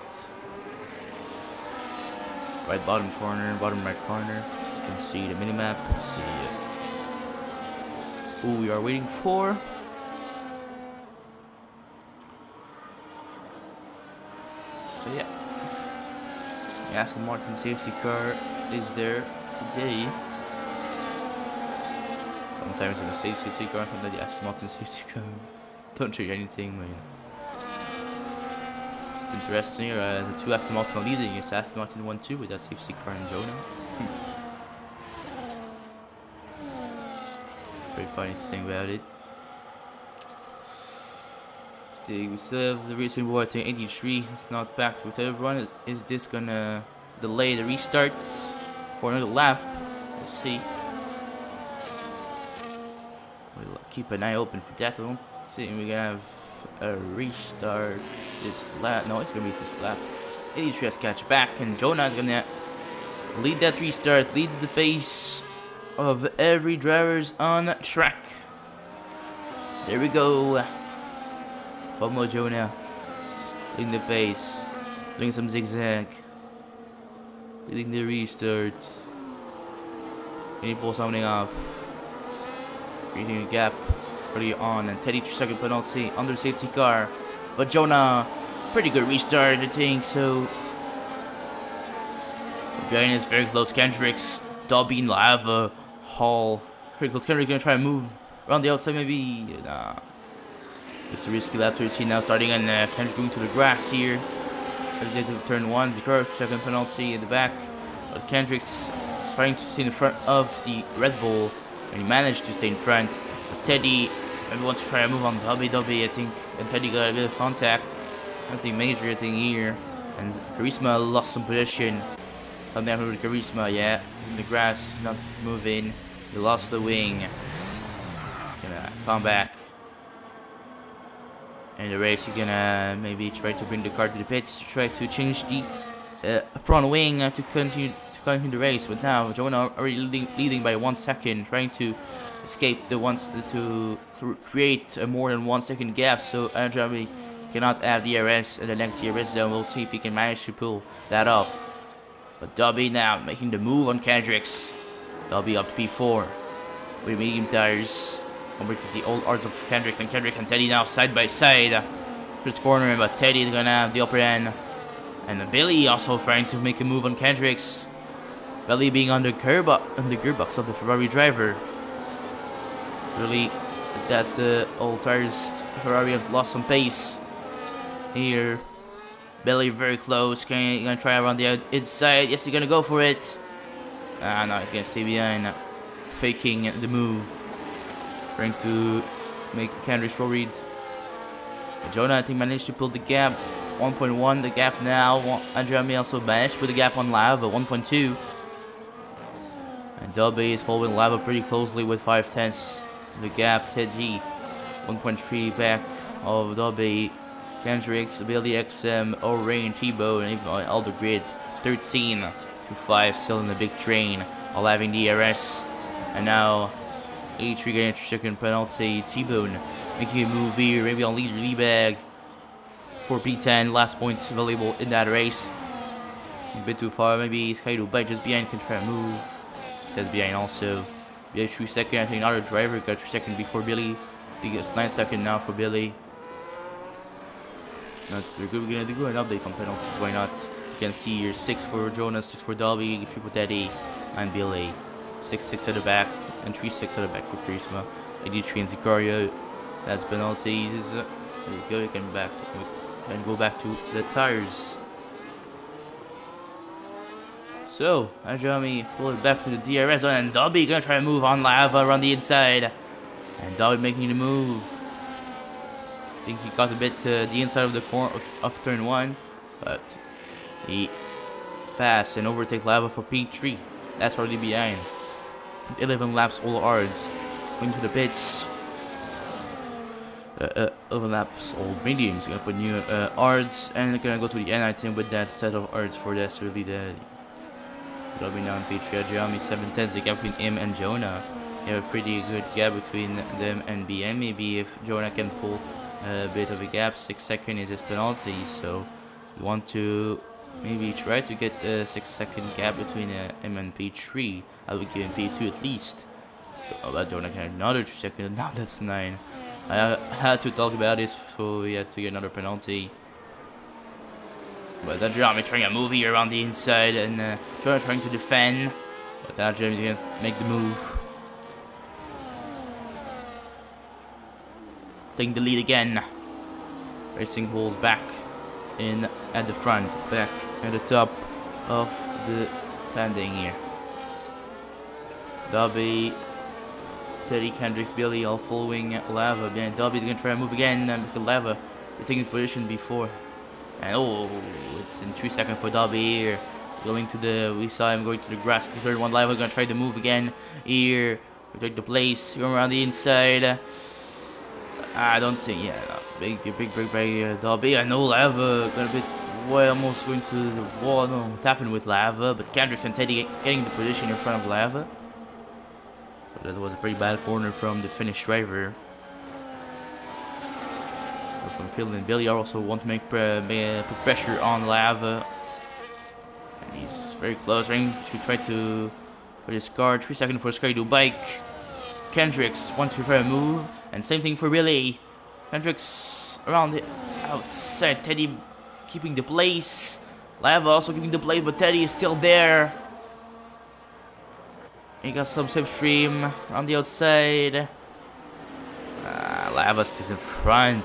bottom right corner. You can see the minimap. See who we are waiting for. So yeah, the Aston Martin safety car is there today. Sometimes in the safety car, sometimes the Aston Martin safety car. Don't change anything, but it's interesting. The 2 Aston Martin are leading. It's Aston Martin 1-2 with that safety car in Jonah. Very funny thing about it. We still have the recent war at 83. It's not packed with everyone. Is this gonna delay the restart for another lap? We'll see. We'll keep an eye open for that one. See, we're gonna have a restart this lap. No, it's gonna be this lap. 83 has catch back, and Jonah is gonna lead that restart, lead the pace of every drivers on track. There we go. One more Jonah leading the pace, doing some zigzag, leading the restart. Can he pull something up? Creating a gap early on, and Teddy 3-second penalty under safety car. But Jonah, pretty good restart, I think. So Brian is very close. Kendricks, Dobby, Lava, Hall, very close. Kendricks gonna try to move around the outside, maybe. Nah. It's a risky lap 13 now, starting on Kendrick going to the grass here. To turn 1, the car 2nd penalty in the back. But Kendrick's trying to stay in front of the Red Bull, and he managed to stay in front. But Teddy maybe wants to try to move on Dobby, I think, and Teddy got a bit of contact. Nothing major, I think, here. And Charisma lost some position. Come down with Charisma, yeah, in the grass, not moving. He lost the wing. Gonna come back. In the race, you're gonna maybe try to bring the car to the pits to try to change the front wing to continue the race. But now Jonah already leading by 1 second, trying to escape the ones to create a more than 1 second gap. So Andrew cannot add DRS in the next DRS zone. We'll see if he can manage to pull that off. But Dobby now making the move on Kendricks. Dobby up to P4 with medium tires. Over to the old arts of Kendricks and Teddy now side by side. First corner, but Teddy is gonna have the upper end. And Billy also trying to make a move on Kendricks. Billy being on the gearbox of the Ferrari driver. Really, that old tires Ferrari has lost some pace here. Billy very close. Gonna try around the inside. Yes, he's gonna go for it. No, he's gonna stay behind, faking the move. Trying to make Kendricks worried. Jonah, I think, managed to pull the gap. 1.1 the gap now. Andrea also managed to put the gap on Lava, 1.2. And Dobby is following Lava pretty closely with 5/10 the gap. Teddy 1.3 back of Dobby. Kendricks, Billy, XM, O'Rain, T-Bone, and even all the grid. 13 to 5 still in the big train. All having DRS. And now A3 getting a 2-second penalty. T-Bone making a move here. Maybe on leader Lee-Bag for P10. Last points available in that race. A bit too far. Maybe Skydo Bike just behind can try to move. Says behind also. Billy 3-second. I think another driver got 3-second before Billy. I think it's 9-second now for Billy. That's very good. We're gonna do an update on penalties. Why not? You can see here 6 for Jonah, 6 for Dobby, 3 for Teddy, and Billy. 6 at the back, and 3-6 at the back for Charisma. 83 and Zicario. That's penalties. There we go. You can go back to the tires. So, Ajami pull it back to the DRS zone, and Dobby gonna try to move on Lava around the inside, and Dobby making the move. I think he got a bit to the inside of the corner of turn 1, but he passed and overtake Lava for P3. That's already behind. 11 laps all odds. Going to the pits. 11 laps all mediums. Gonna put new odds, and gonna go to the end, I think, with that set of odds for that's really the Dobby now on P3. Ajami 7/10, the gap between him and Jonah. You have a pretty good gap between them and BM. Maybe if Jonah can pull a bit of a gap, 6-second is his penalty, so you want to maybe try to get a 6-second gap between him and P3. I would give him P2 at least. So that Jonah can another 2-second, now that's 9. I had to talk about this, so we had to get another penalty. But that Jeremy trying a move here around the inside, and Jonah trying to defend, but that Jeremy's gonna make the move. Taking the lead again. Racing Bulls back in at the front, back at the top of the standing here. Dobby Teddy, Kendricks, Billy all following Lava. Then Dobby's gonna try to move again and Lava taking position before. And oh, it's in 3 seconds for Dobby here. Going to the, we saw him going to the grass. The third one, Lava gonna try to move again here. Take the place, going around the inside. I don't think, yeah, no. Big break by Dobby. I know Lava got a bit, well, almost going to the wall. No, tapping with Lava, but Kendricks and Teddy getting the position in front of Lava. But that was a pretty bad corner from the Finnish driver. From Phil and Billy also want to put pressure on Lava. And he's very close range to try to put his car. 3 seconds for his car to do bike. Kendricks wants to try to move. And same thing for Billy. Kendricks around the outside. Teddy keeping the place. Lava also keeping the place, but Teddy is still there. He got some slipstream on the outside. Lava stays in front.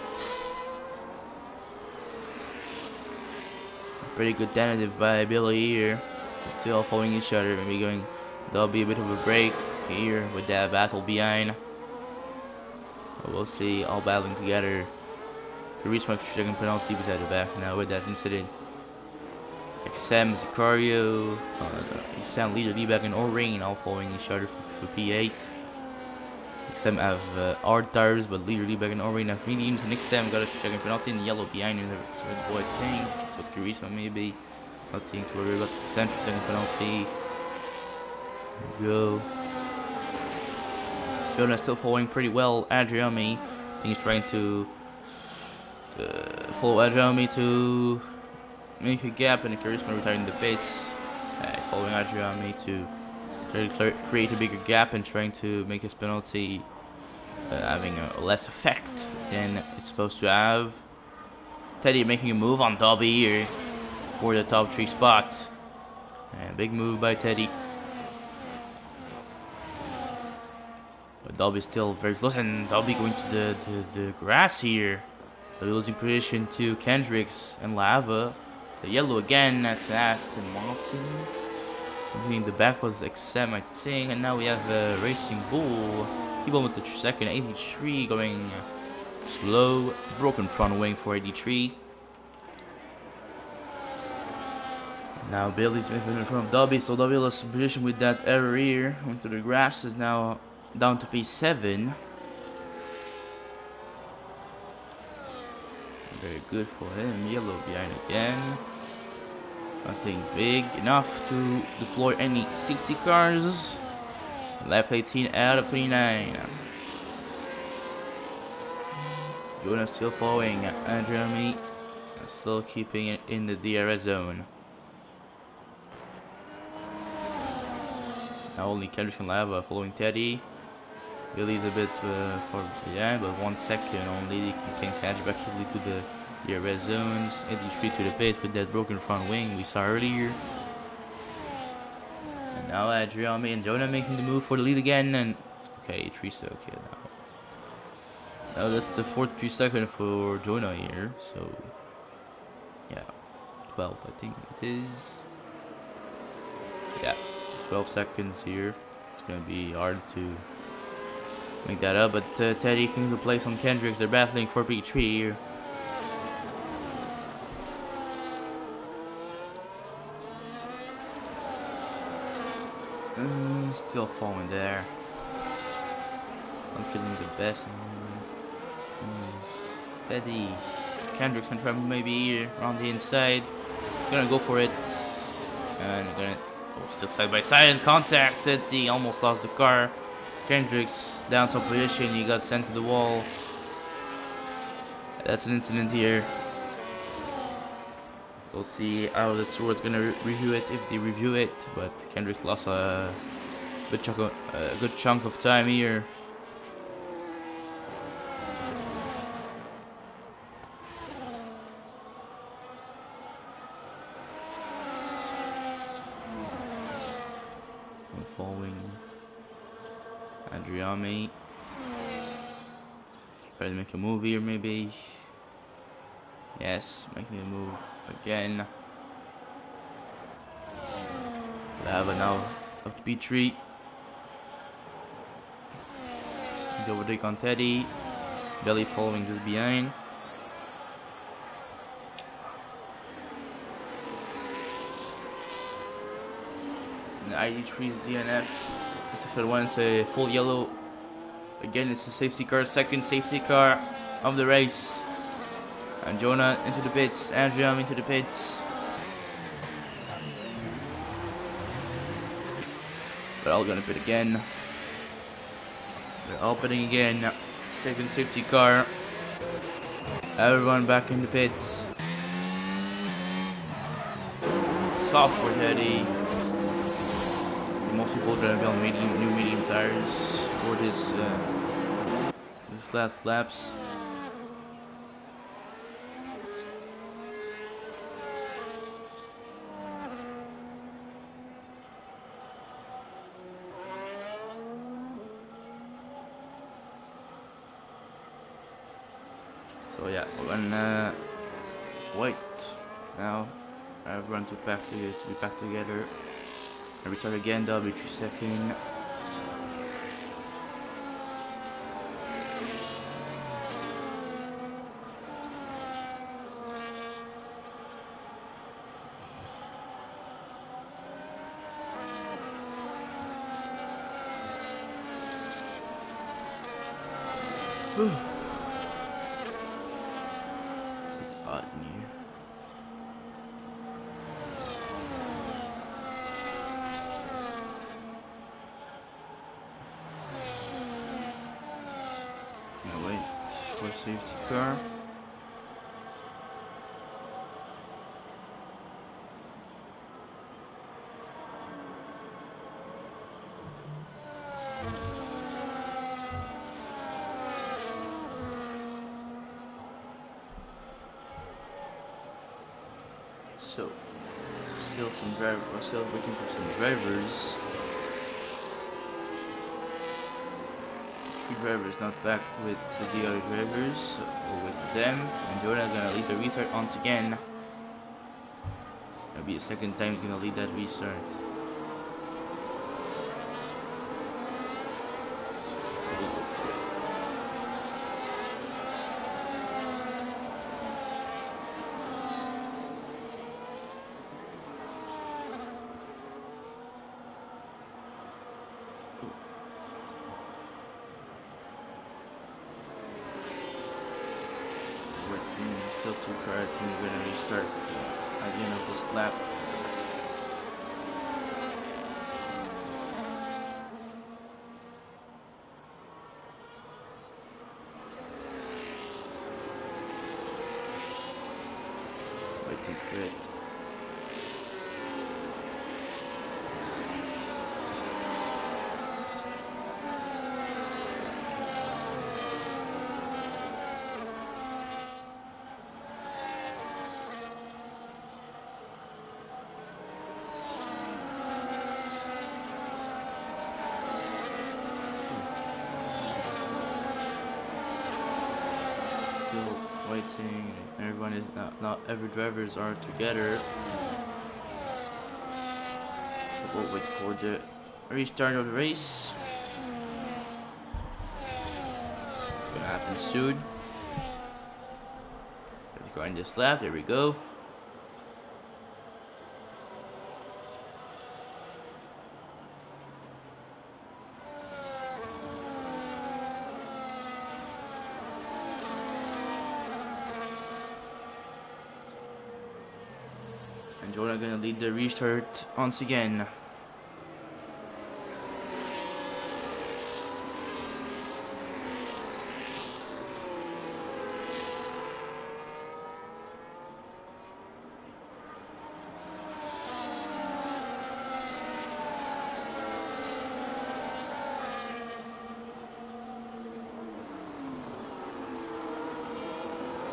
Pretty good tentative by Billy here. Still following each other. Maybe going. There'll be a bit of a break here with that battle behind. But we'll see. All battling together. The Reese-Max second penalty was at the back now with that incident. XM, Sicario, XM leader, D-back and O-Ring all following each other for P8. XM have hard tires, but leader, D-back and O-Ring have mediums, and XM got a second penalty in the yellow behind him. So red boy thing, that's what Charisma maybe. Nothing to worry about. XM for second penalty. Go. Jonah still following pretty well Adriami. I think he's trying to follow Adriami to make a gap, and Charisma retiring the pits. He's following Adriami to try to create a bigger gap and trying to make his penalty having a less effect than it's supposed to have. Teddy making a move on Dobby here for the top 3 spot. And big move by Teddy. But Dobby's still very close, and Dobby going to the grass here. They're losing position to Kendricks and Lava. So yellow again, that's Aston Martin. I think the back was XM, I think. And now we have Racing Bull. Keep on with the second, 83 going slow. Broken front wing for 83. Now Billy's in front of Dobby, so Dobby lost position with that error here. Went to the grass, is now down to P7. Very good for him. Yellow behind again. Nothing big enough to deploy any safety cars. Lap 18 out of 29. Jonah still following Jeremy. Still keeping it in the DRS zone. Now only Kendrick and Lava following Teddy. Billy's a bit far behind, but 1 second only. He can catch back easily to the DRS zones. 83 to the pit with that broken front wing we saw earlier. And now Adriami and Jonah making the move for the lead again. And okay, Teresa, okay now. Now that's the 43 second for Jonah here. So yeah, 12 I think it is. Yeah, 12 seconds here. It's gonna be hard to make that up, but Teddy can the place on Kendricks. They're battling for P3 here. Still falling there. I'm feeling the best. Teddy. Kendricks can try maybe here around the inside. Gonna go for it. And gonna still side by side in contact. Teddy almost lost the car. Kendricks down some position, he got sent to the wall. That's an incident here. We'll see how the steward's gonna review it, if they review it. But Kendricks lost a good chunk of time here. We're following Adriami. Try to make a move here, maybe. Yes, making a move again. Lava now up to P3. The overtake on Teddy. Belly following just behind. And the ID3 is DNF. It's the one is a full yellow. Again, it's a safety car, second safety car of the race. And Jonah into the pits, Andrea into the pits. They're all gonna pit again. They're all pitting again. Second safety car. Everyone back in the pits. Soft for Teddy. Most people are gonna be on new medium tires for this last laps. So yeah, we're gonna wait now. Everyone to be back together. And restart again. That'll be 3 seconds. Safety car. So, still some drivers. We're still looking for some drivers. 3 drivers not backed with the other drivers, or with them. And Jordan gonna lead the restart once again. That'll be the second time he's gonna lead that restart. Still 2 cars. I think we're gonna restart at the end of this lap. Waiting for it. Waiting. Everyone is not every drivers are together. So we'll wait for the restart of the race. It's gonna happen soon. Let's go in this lap. There we go. And Jordan gonna lead the restart once again.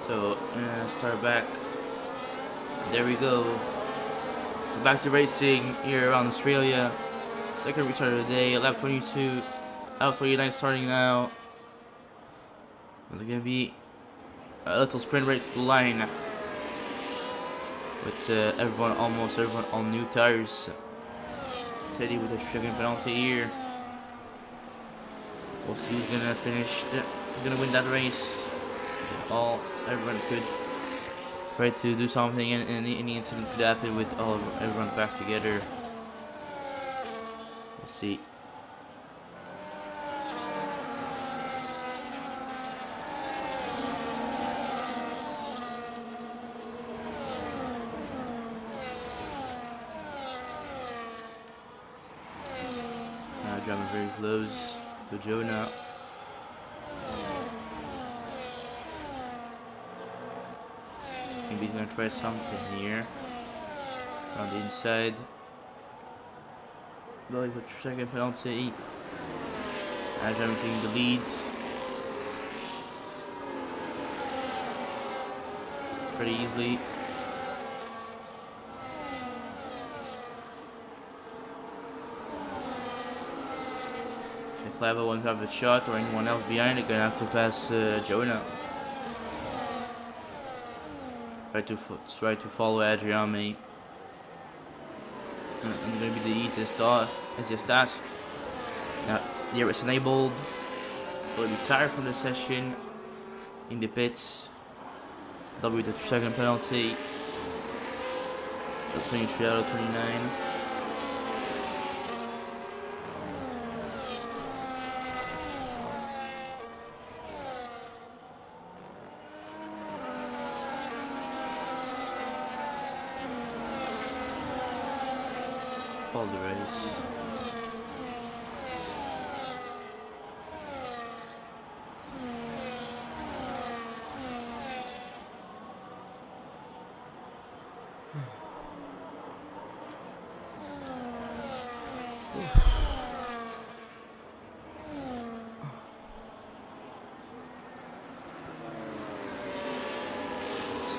So start back. There we go. Back to racing here around Australia. Second restart of the day, lap 22, lap 29 starting now. There's gonna be a little sprint race to the line with almost everyone on new tires. Teddy with a second penalty here. We'll see who's gonna finish. Who's gonna win that race. Everyone could try to do something, and any incident could happen with everyone back together. We'll see. Now driving very close to Jonah. Maybe he's gonna try something here. On the inside. Going with second penalty. Now driving taking the lead. Pretty easily. If Lava won't have a shot or anyone else behind, they're gonna have to pass Jonah. Try to follow Adriami. It's gonna be the easiest task. Now, here it's enabled. Will retire from the session in the pits. That'll be the second penalty. 23 out of 29. All the race.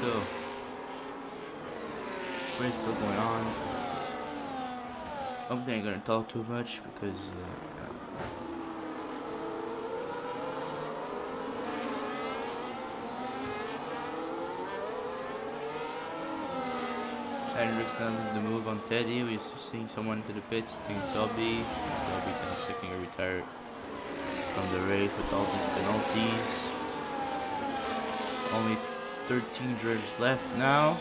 So, race still going on. I don't think I'm gonna talk too much because Hendricks does the move on Teddy. We're seeing someone to the pits. I think it's Dobby. Dobby's in a second to retire from the race with all these penalties. Only 13 drivers left now.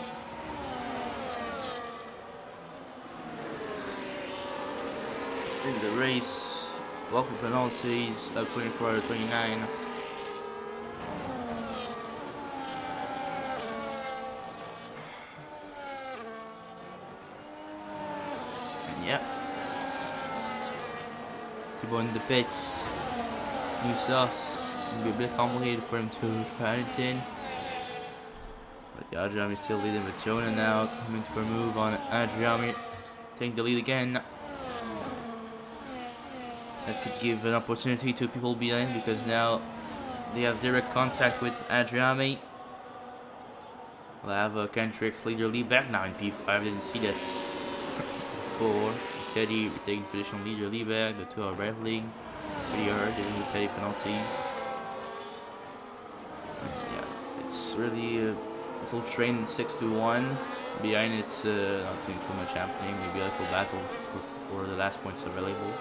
In the race, lots of penalties, 24 out of 29. And yeah, people in the pits, new stuff. It's gonna be a bit complicated for him to try anything. But the Adriami is still leading with Jonah now, coming for a move on Adriami, taking the lead again. That could give an opportunity to people behind because now they have direct contact with Adriami. We'll have Kendrick lead their lead back now in P5. Didn't see that before. Teddy taking traditional leader lead back. The two are battling pretty hard. They're with Teddy penalties. Yeah, it's really a little train 6-1. Behind it's not doing too much happening. Maybe a little battle for the last points available.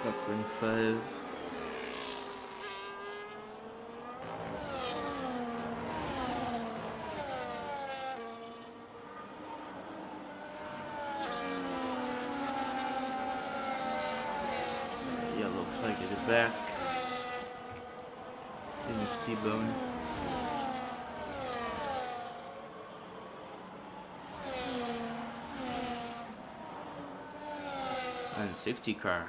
Up 25. Yeah, looks like it is back. I think it's T-Bone. And safety car.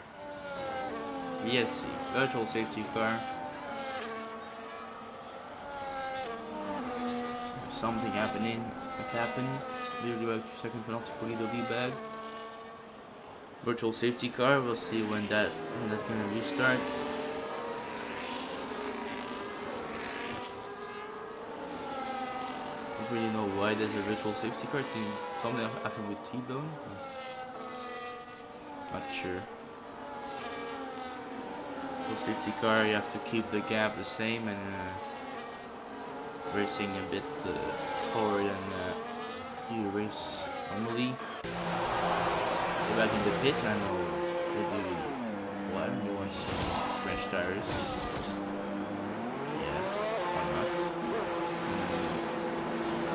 Yes, virtual safety car. Something happening. What happened? Literally about second penalty for Lido V-Bag. Virtual safety car. We'll see when that's gonna restart. really know why there's a virtual safety car. I think something happened with T-Bone. Not sure. For safety car, you have to keep the gap the same and racing a bit slower than you race normally. Go back in the pit. I know they do. Well, they want some French tires. Yeah, why not?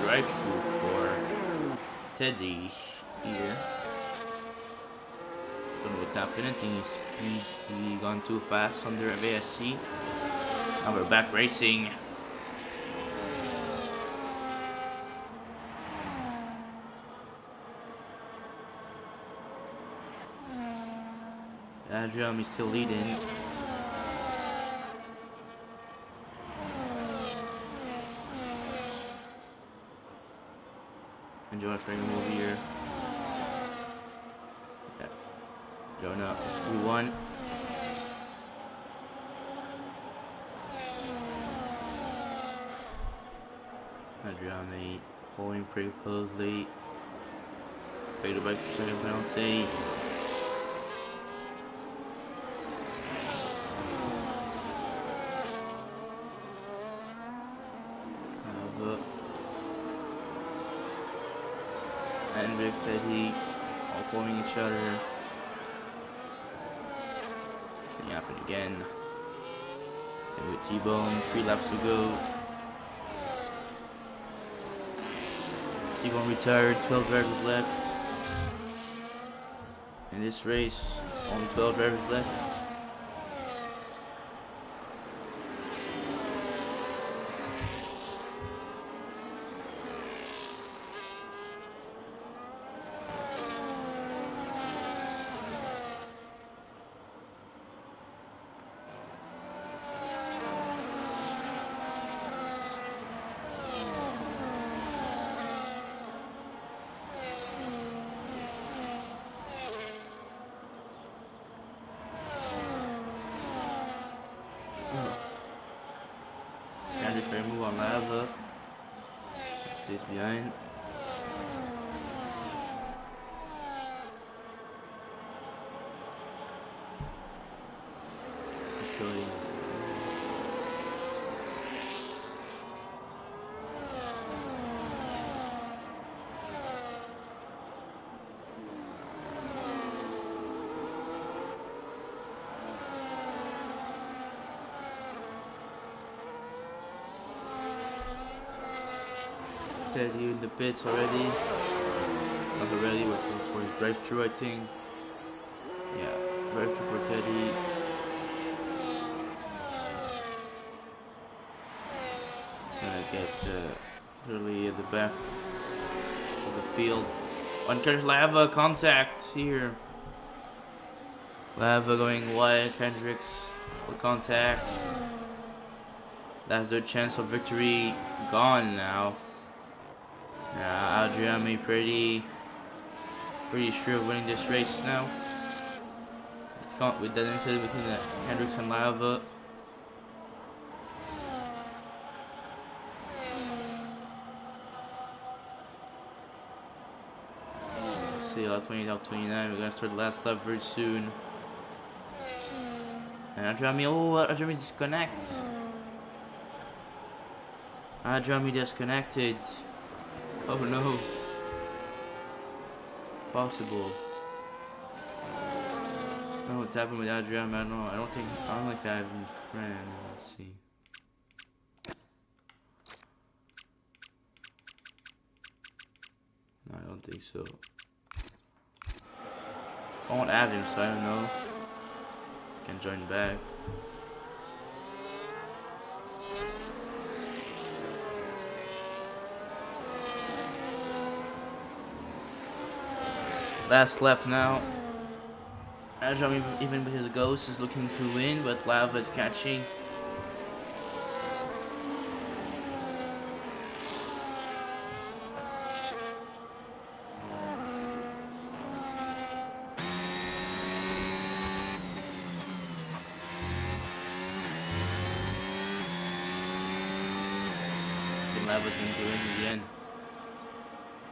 Drive-through for Teddy here. Don't know what's happening. I think he gone too fast under VSC. Now we're back racing. Adrian is still leading. And Jonah trying to move here. Yeah. Jonah, we won. Adrian following pretty closely. Faded by second penalty. And Rick Teddy all following each other. It happened again. And with T-Bone, 3 laps to go. T-Bone retired, 12 drivers left. In this race, only 12 drivers left. Fair move on Lava. Stays behind. Killing. Teddy in the pits already. Not already, but for his drive-through, I think. Yeah, drive-through for Teddy. Gonna get literally at the back of the field. Uncatch Lava contact here. Lava going wide. Kendricks with contact. That's their chance of victory gone now. Adrian pretty sure of winning this race now. With that incident between Hendricks and Lava. See, lap 20, lap 29. We're gonna start the last lap very soon. And Adrian disconnect. Adrian disconnected. Oh no. Possible. I don't know what's happened with Adrian. I don't know. I don't think I have any friends. Let's see. No, I don't think so. I won't add him, so I don't know. Can join back. Last lap now. Adrian, even with his ghost, is looking to win, but Lava is catching. Lava's going to win in the end.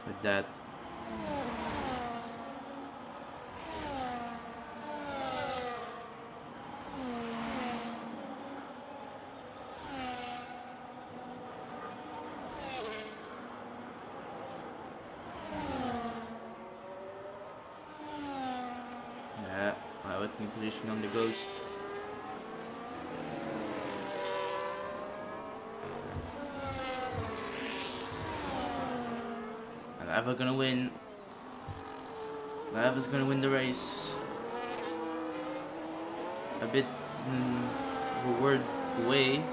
with that. Yeah, I was in position on the ghost. I'm ever gonna win. Whoever's gonna win the race. A bit reward away,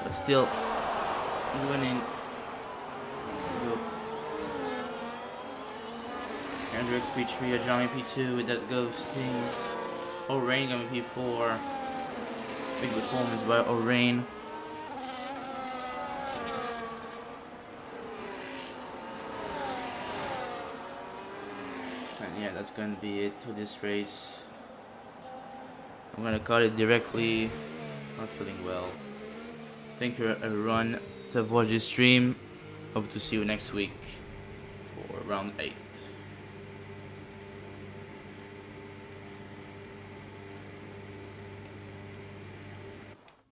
but still he's winning. Andrew XP3, Johnny P2 with that ghost thing. O'Rain going P4. Big performance by O'Rain. And yeah, that's gonna be it to this race. I'm gonna cut it directly. Not feeling well. Thank you everyone to watch this stream. Hope to see you next week for round 8.